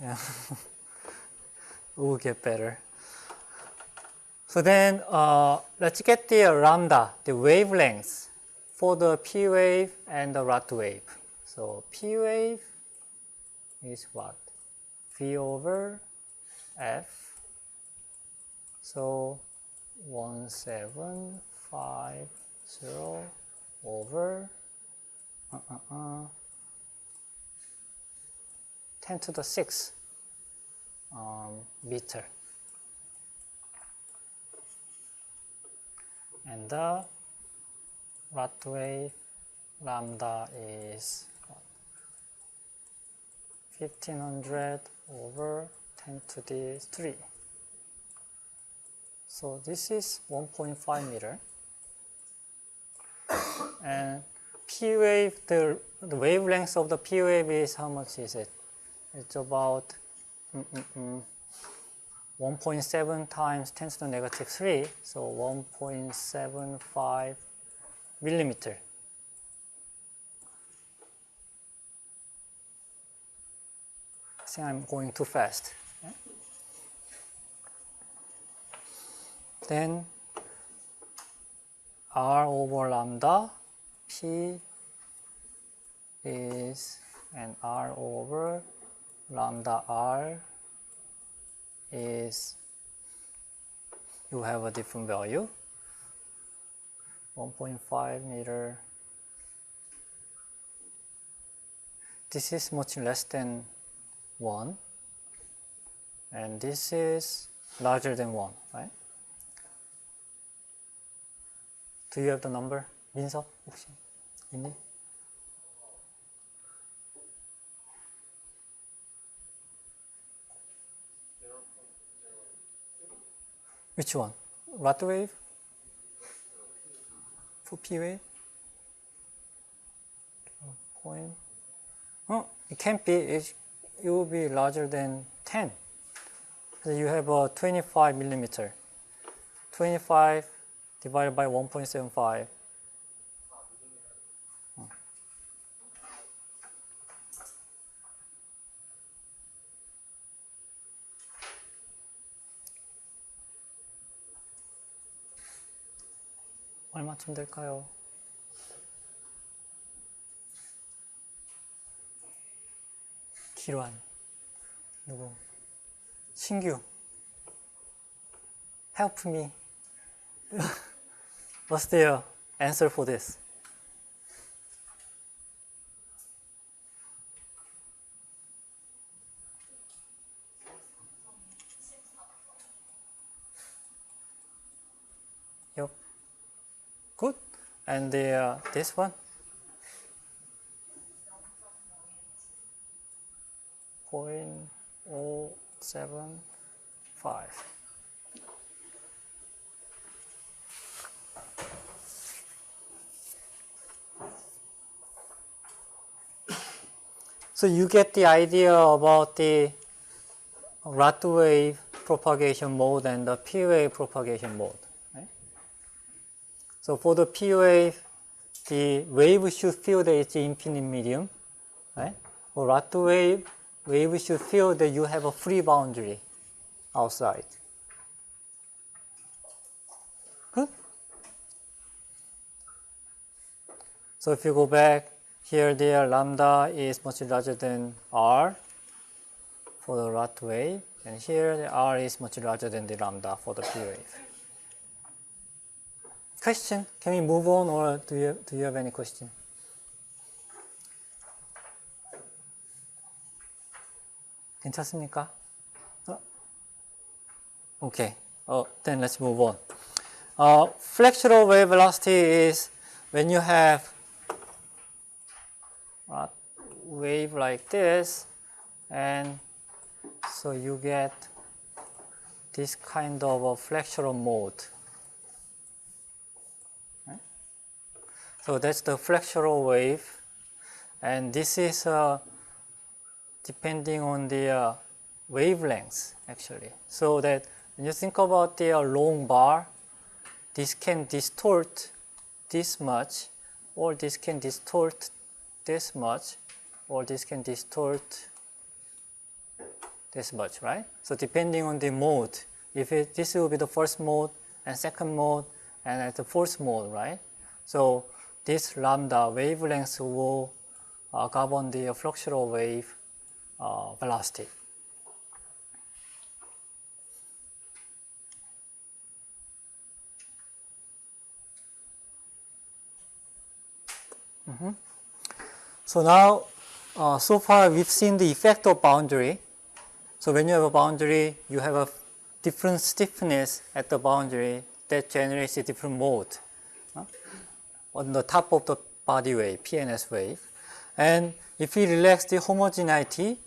Yeah. It will get better. So then let's get the lambda, the wavelengths for the P wave and the rot wave. So P wave is what? V over F. So 1750 over 10 to the 6 meter. And the rot wave lambda is 1500 over 10 to the 3. So this is 1.5 meter. And P wave, the wavelength of the P wave is, how much is it? It's about 1.7 times 10 to the negative 3, so 1.75 millimeter. I think I'm going too fast. Okay. Then R over lambda, P is, and R over lambda R is, you have a different value, 1.5 meter. This is much less than 1, and this is larger than 1, right? Do you have the number? 민섭 혹시 있니? Which one? Rot wave? For P wave? Point. Oh, it can't be. It will be larger than 10. So you have a 25 millimeter. 25 divided by 1.75. 얼마쯤 될까요? 기란 누구? 신규 Help me. What's the answer for this? Yep. Good. And this one? 0.075. So you get the idea about the rod wave propagation mode and the P wave propagation mode. Right? So for the P wave, the wave should feel that it's infinite medium. Right? For rod wave should feel that you have a free boundary outside. Good. So if you go back, here the lambda is much larger than r for the rod wave, and here the r is much larger than the lambda for the P wave. Question? Can we move on, or do you have any question? 괜찮습니까? Okay. Then let's move on. Flexural wave velocity is when you have a wave like this, and so you get this kind of a flexural mode. Right? So that's the flexural wave, and this is depending on the wavelengths actually. So that when you think about the long bar, this can distort this much, or this can distort this much, or this can distort this much, right? So depending on the mode, if this will be the first mode and second mode and at the fourth mode, right? So this lambda wavelength will govern the flexural wave velocity. So now, so far we've seen the effect of boundary. So when you have a boundary, you have a different stiffness at the boundary that generates a different mode on the top of the body wave, PNS wave. And if you relax the homogeneity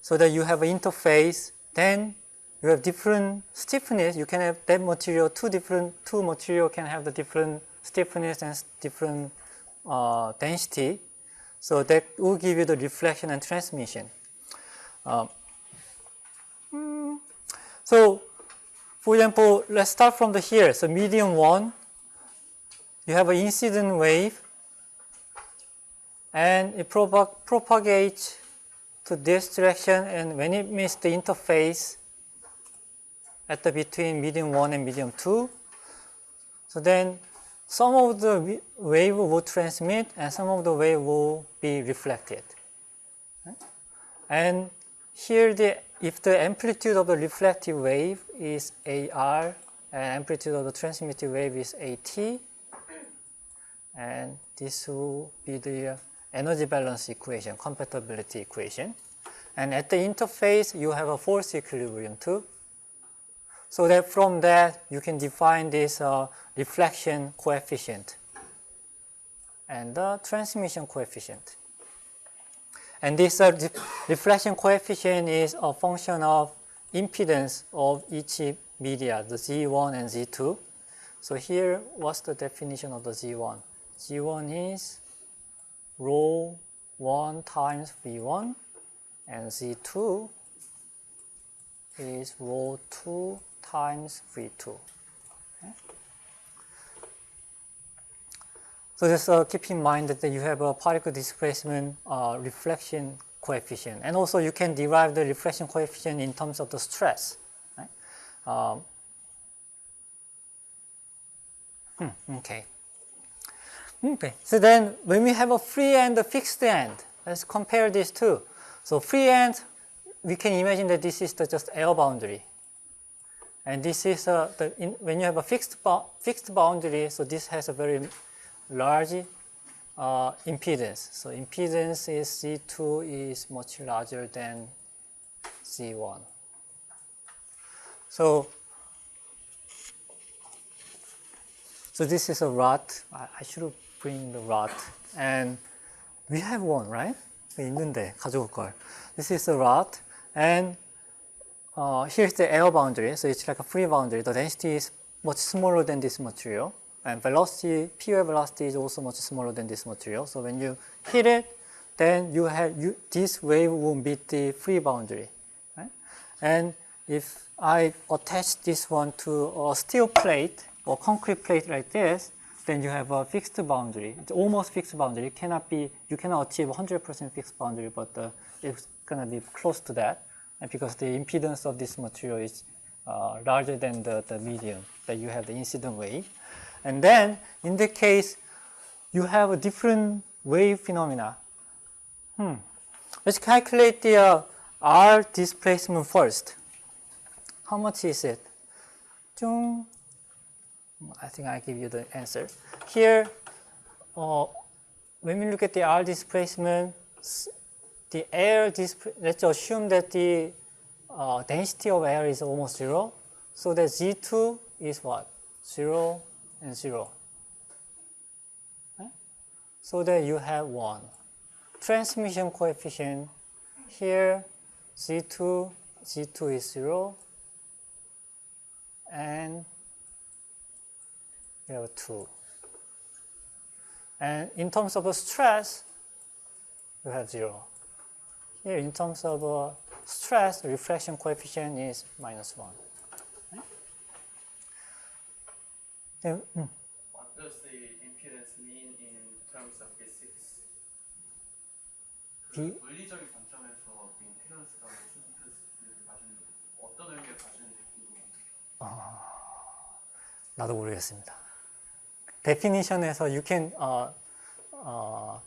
so that you have an interface, then you have different stiffness. You can have that material, two material can have the different stiffness and different density. So that will give you the reflection and transmission. So, for example, let's start from here. So medium 1, you have an incident wave, and it propagates to this direction, and when it meets the interface at the between medium 1 and medium 2, so then some of the wave will transmit and some of the wave will be reflected. Right? And here, if the amplitude of the reflective wave is AR and amplitude of the transmitted wave is AT, and this will be the energy balance equation, compatibility equation. And at the interface, you have a force equilibrium too. So that from that, you can define this reflection coefficient and the transmission coefficient. And this reflection coefficient is a function of impedance of each media, the Z1 and Z2. So here, what's the definition of the Z1? Z1 is rho 1 times V1, and Z2 is rho 2 times V2. Okay? So just keep in mind that you have a particle displacement reflection coefficient, and also you can derive the reflection coefficient in terms of the stress. Right? Okay. So then when we have a free and a fixed end, let's compare these two. So free end, we can imagine that this is just air boundary. And this is when you have a fixed boundary, so this has a very large impedance. So impedance is Z2 is much larger than Z1. So this is a rod. I should bring the rod. And we have one, right? 있는데 가져올 걸. This is a rod, and here's the air boundary. So it's like a free boundary. The density is much smaller than this material, and velocity, pure velocity is also much smaller than this material. So when you hit it, then this wave will meet the free boundary, right? And if I attach this one to a steel plate or concrete plate like this, then you have a fixed boundary. It's almost fixed boundary. You cannot achieve 100% fixed boundary, but it's going to be close to that. And because the impedance of this material is larger than the medium, that you have the incident wave. And then, in the case, you have a different wave phenomena. Let's calculate the R displacement first. How much is it? I think I give you the answer. Here, when we look at the R displacement, let's assume that the density of air is almost 0. So that Z2 is what? 0 and 0. Right? So that you have 1. Transmission coefficient, here Z2 is 0, and you have 2. And in terms of stress, you have 0. Here, in terms of stress, the refraction coefficient is -1. Right? Then, What does the impedance mean in terms of physics? 물리적인 관점에서 그 임피던스가 무슨 뜻을 가지는지, 어떤 의미를 가지는지 궁금합니다. 나도 모르겠습니다. definition에서 you can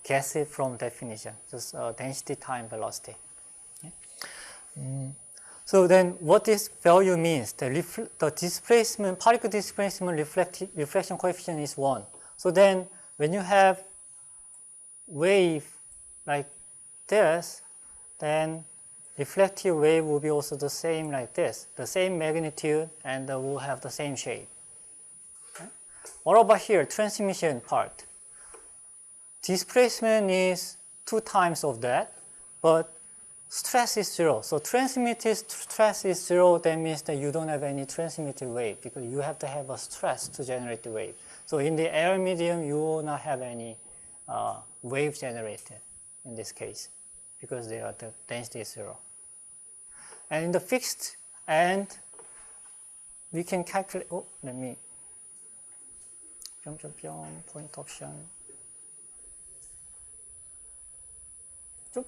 guess it from definition, just density time velocity. So then what this value means, the displacement, particle displacement reflection coefficient is 1. So then when you have wave like this, then reflective wave will be also the same like this, the same magnitude, and will have the same shape. What about here, transmission part? Displacement is 2 times of that, but stress is 0. So transmitted stress is 0, that means that you don't have any transmitted wave, because you have to have a stress to generate the wave. So in the air medium, you will not have any wave generated in this case, because the density is 0. And in the fixed end, we can calculate, let me, point option. 쭉.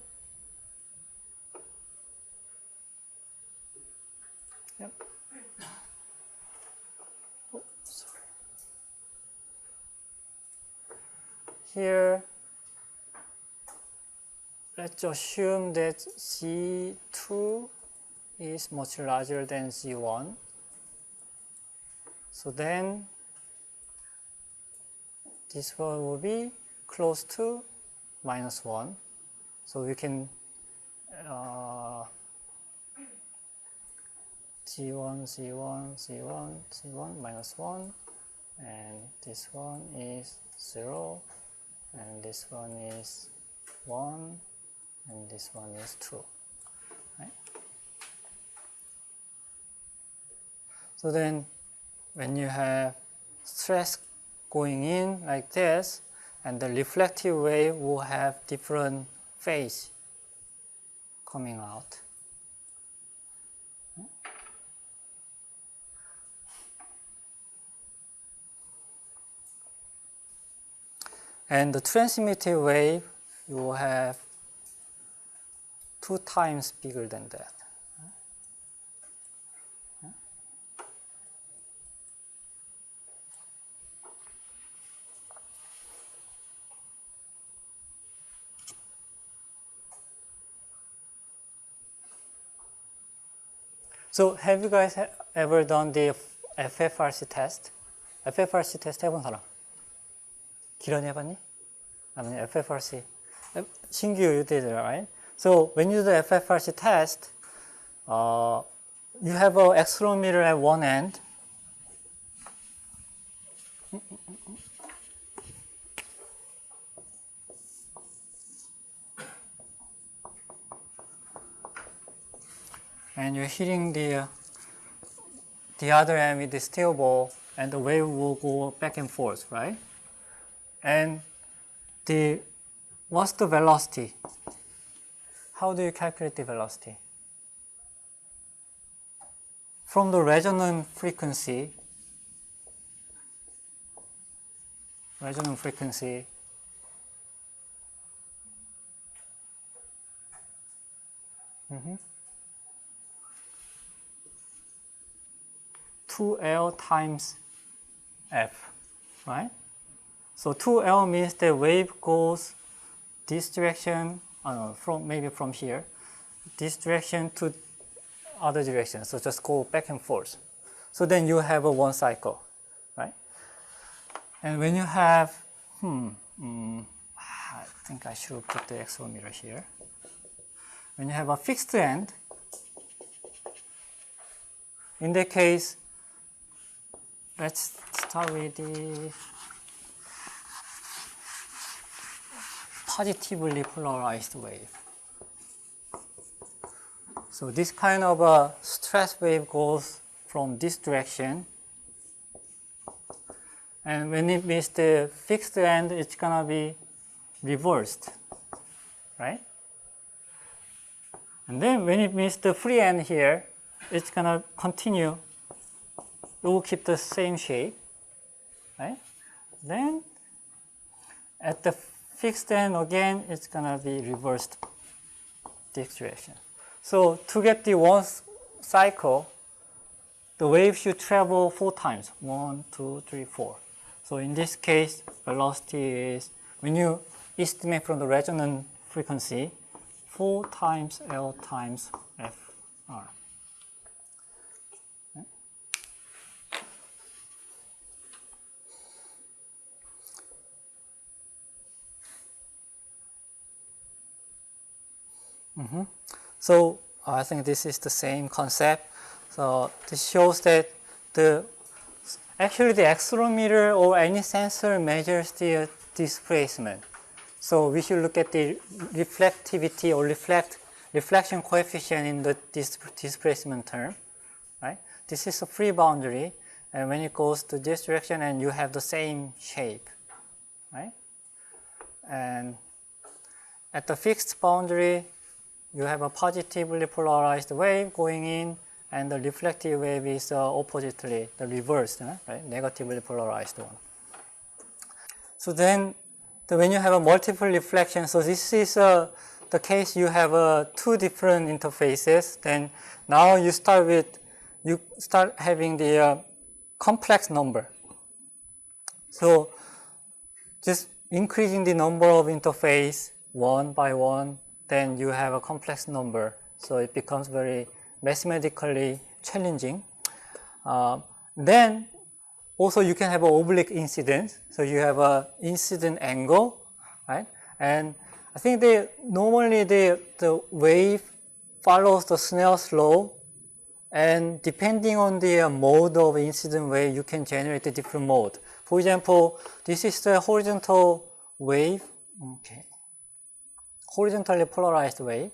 Yep. Sorry. Here, let's assume that Z2 is much larger than Z1. So then, this one will be close to -1. So we can Z1, Z1, Z1, Z1, -1, and this one is 0, and this one is 1, and this one is 2. Right? So then when you have stress going in like this, and the reflective wave will have different phase coming out. And the transmitted wave, you will have 2 times bigger than that. So have you guys ever done the FFRC test? FFRC test 해본 사람? 기련이 해봤니? 아니, FFRC. 신규 you did, right? So when you do the FFRC test, you have an accelerometer at one end. And you're hitting the other end with the steel ball, and the wave will go back and forth, right? And what's the velocity? How do you calculate the velocity? From the resonant frequency, mm-hmm. 2L times F, right? So 2L means the wave goes this direction, maybe from here, this direction to other direction. So just go back and forth. So then you have a one cycle, right? And when you have, I think I should put the accelerometer here. When you have a fixed end, in that case, let's start with the positively polarized wave. So this kind of a stress wave goes from this direction, and when it meets the fixed end, it's gonna be reversed, right? And then when it meets the free end here, it's gonna continue. It will keep the same shape, right? Then at the fixed end again, it's gonna be reversed this direction. So to get the one cycle, the wave should travel 4 times. 1, 2, 3, 4. So in this case, velocity is, when you estimate from the resonant frequency, 4 times L times FR. Mm-hmm. So I think this is the same concept. So this shows that actually the accelerometer or any sensor measures the displacement. So we should look at the reflectivity or reflection coefficient in the displacement term, right? This is a free boundary, and when it goes to this direction, and you have the same shape, right? And at the fixed boundary, you have a positively polarized wave going in, and the reflective wave is oppositely, the reversed, right? Negatively polarized one. So then, when you have a multiple reflection, so this is the case you have 2 different interfaces. Then now you start having the complex number. So just increasing the number of interface one by one, then you have a complex number. So it becomes very mathematically challenging. Then also you can have an oblique incidence. So you have an incident angle, right? And I think normally the wave follows the Snell's law, and depending on the mode of incident wave, you can generate a different mode. For example, this is the horizontal wave, okay, horizontally polarized wave.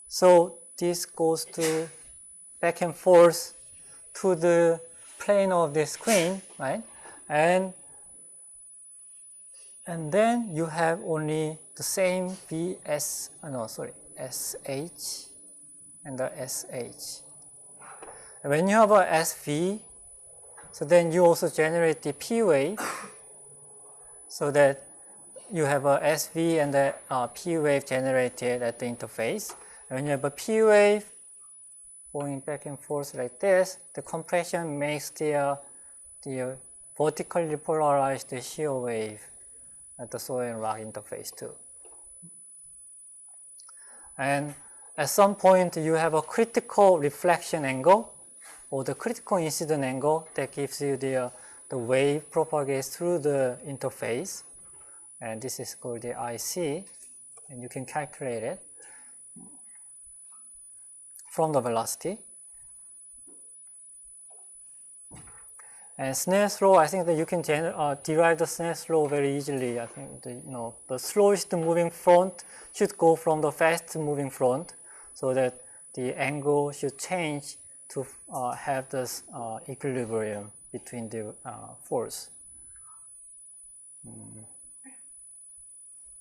So this goes to back and forth to the plane of the screen, right? And then you have only the same SH and the SH. And when you have a SV, so then you also generate the P wave, so that you have a SV and the P wave generated at the interface. And when you have a P wave going back and forth like this, the compression makes the vertically polarized shear wave at the soil and rock interface too. And at some point you have a critical reflection angle or the critical incident angle that gives you the wave propagates through the interface, and this is called the IC, and you can calculate it from the velocity. And Snell's law, I think that you can derive the Snell's law very easily. I think the slowest moving front should go from the fast moving front, so that the angle should change to have this equilibrium between the force.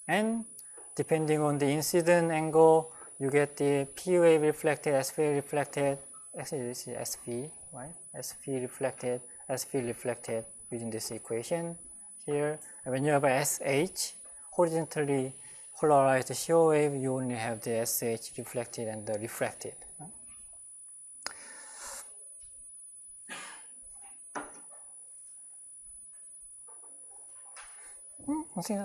And depending on the incident angle, you get the P wave reflected, S wave reflected, actually this is SV, right? SV reflected, SV reflected using this equation here. And when you have a SH, horizontally polarized shear wave, you only have the SH reflected and the refracted. I think